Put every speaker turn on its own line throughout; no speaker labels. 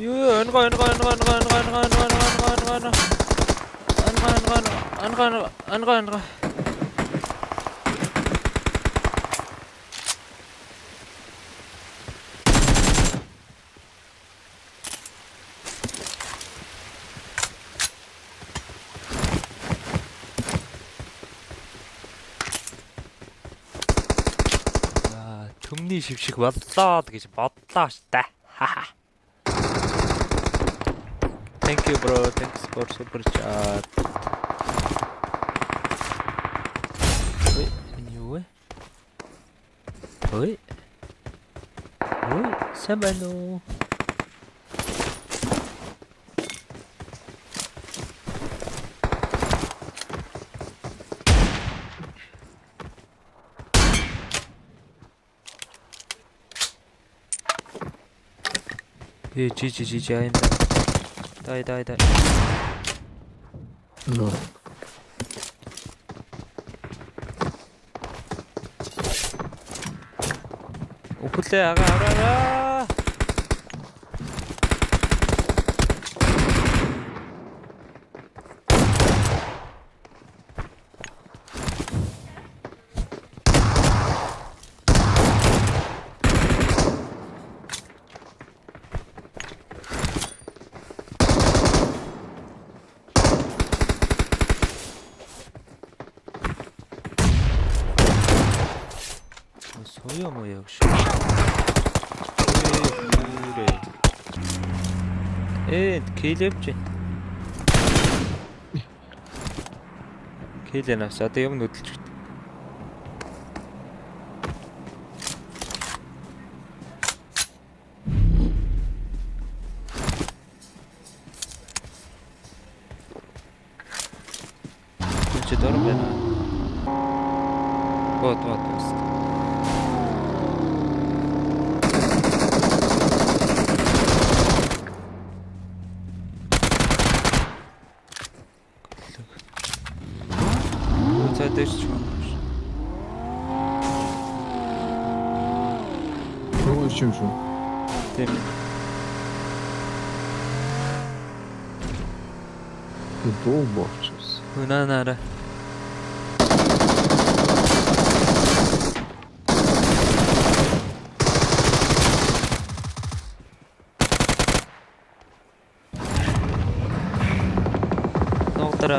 Юу өнгө. Төмний шившиг боллоо гэж бодлоо штэ. Хаха. Thank you bro. Thanks for super chat. Ой, юу вэ? Ой. Самбано. Чи аянда. Дай.
No.
Укулээ агаа. Соёо яг шиг. Килэвч. Килэнаас одоо юм нүдэлж. Чи дөрөв байна. Вот. Дэвч.
Юу ч юм шүү.
Тийм.
Дуу болчихсон.
Нанара. Ноктор.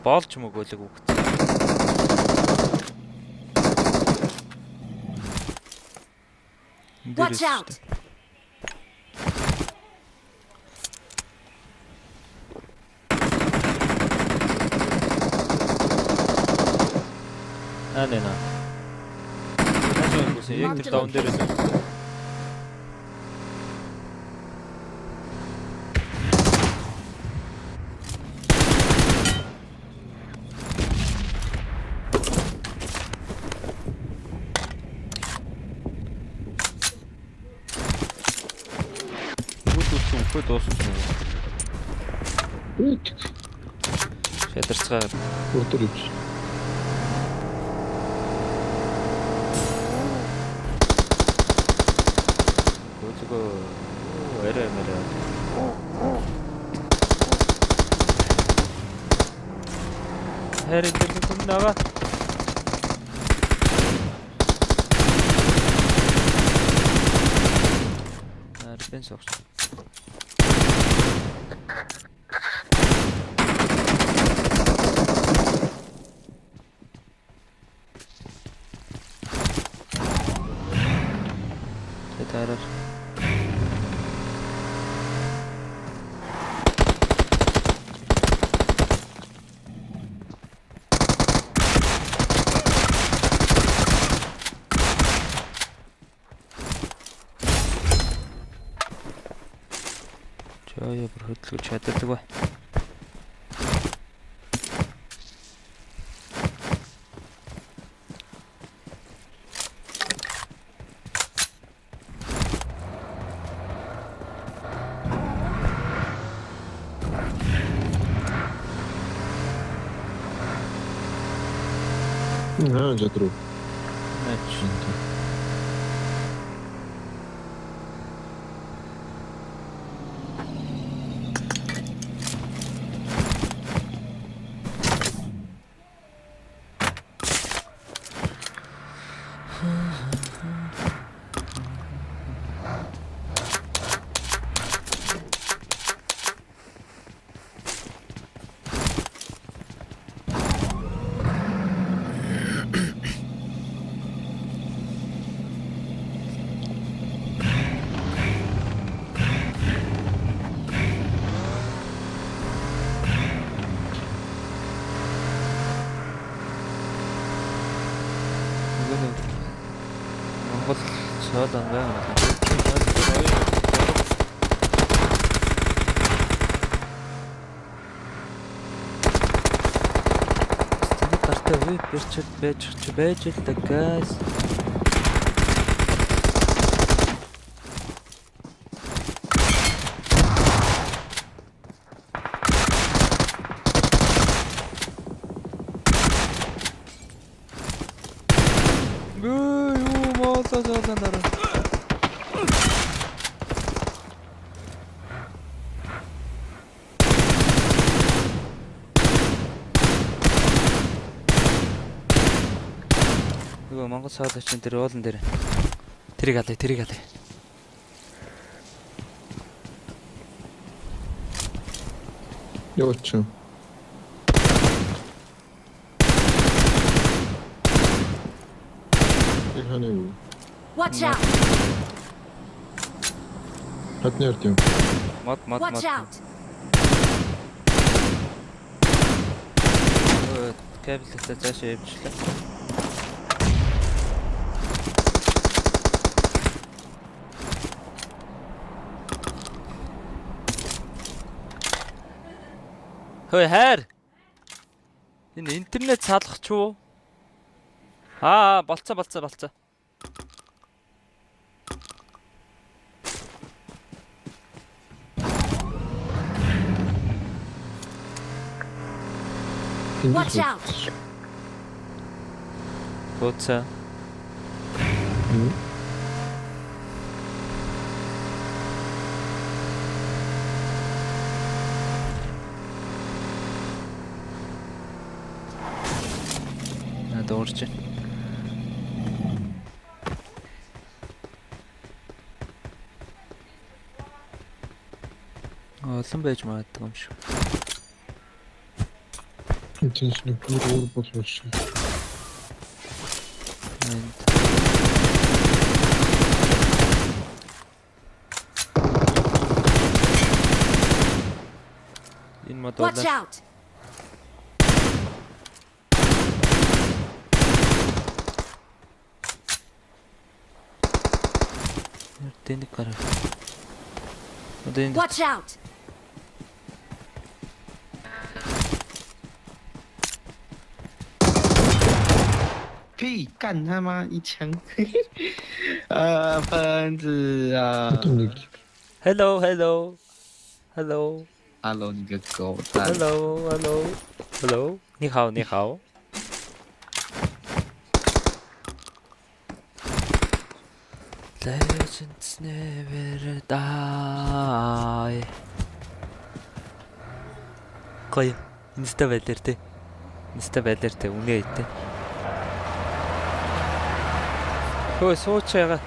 Боолч мөгөөлөг үгт.
Watch out.
Анена. Ажиг яг тэр даун дээр л. Хөөд дууссан. Шадарцгаар
Өдөр ич.
Гүцгөө арай. Харин тэр нага. Арбен согс. Tarar. Чая бүр хөдлөж чаддаг бай.
Жадруу.
Нач. Нөгөө Монгол цаалан байна. Тэнд тартай үе байж л да guys. Заа. Нөгөө Монгол цаалагч энэ тэр уулан дээр. Тэрийг алъя.
Яваач. Ихэнэ.
Watch out!
Хатны ард юм.
Мод.
Watch out!
Кабелтэй цаашаа явчихлаа. Хөөе хайр. Энэ интернет цаалгах ч юу? Болцоо.
Watch out!
Болцоо. Дуурч. Олон байж магадгүй юм шиг.
Тэнцэн бүр болоош. Энэ мод
Watch out!
Тэнд гараа.
Watch out!
屁干他妈一枪！喷子啊
Хатны.
Hello.！Hello，
你个狗蛋！
Hello. 你好。Legends never die. Гоё. Инста байлэр тэ. Үнэ ийтэй. Хөөе сууч яага.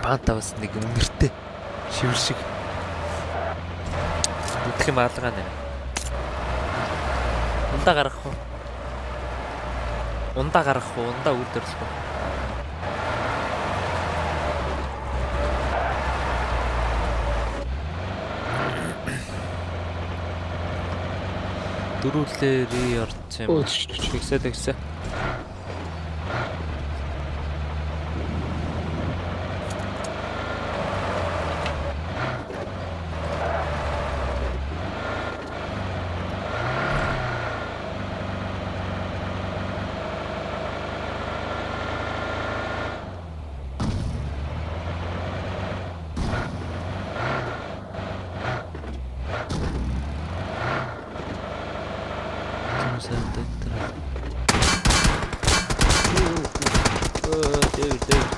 Панта бас нэг өнгөртэй шивэр шиг. Үтх юм алгаа нэ. Ундаа гарах уу? Ундаа үлдэрсэх үү? Дөрүүлээрээ орч юм. Тэгсээ.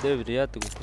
Дэвэр яадаг вэ?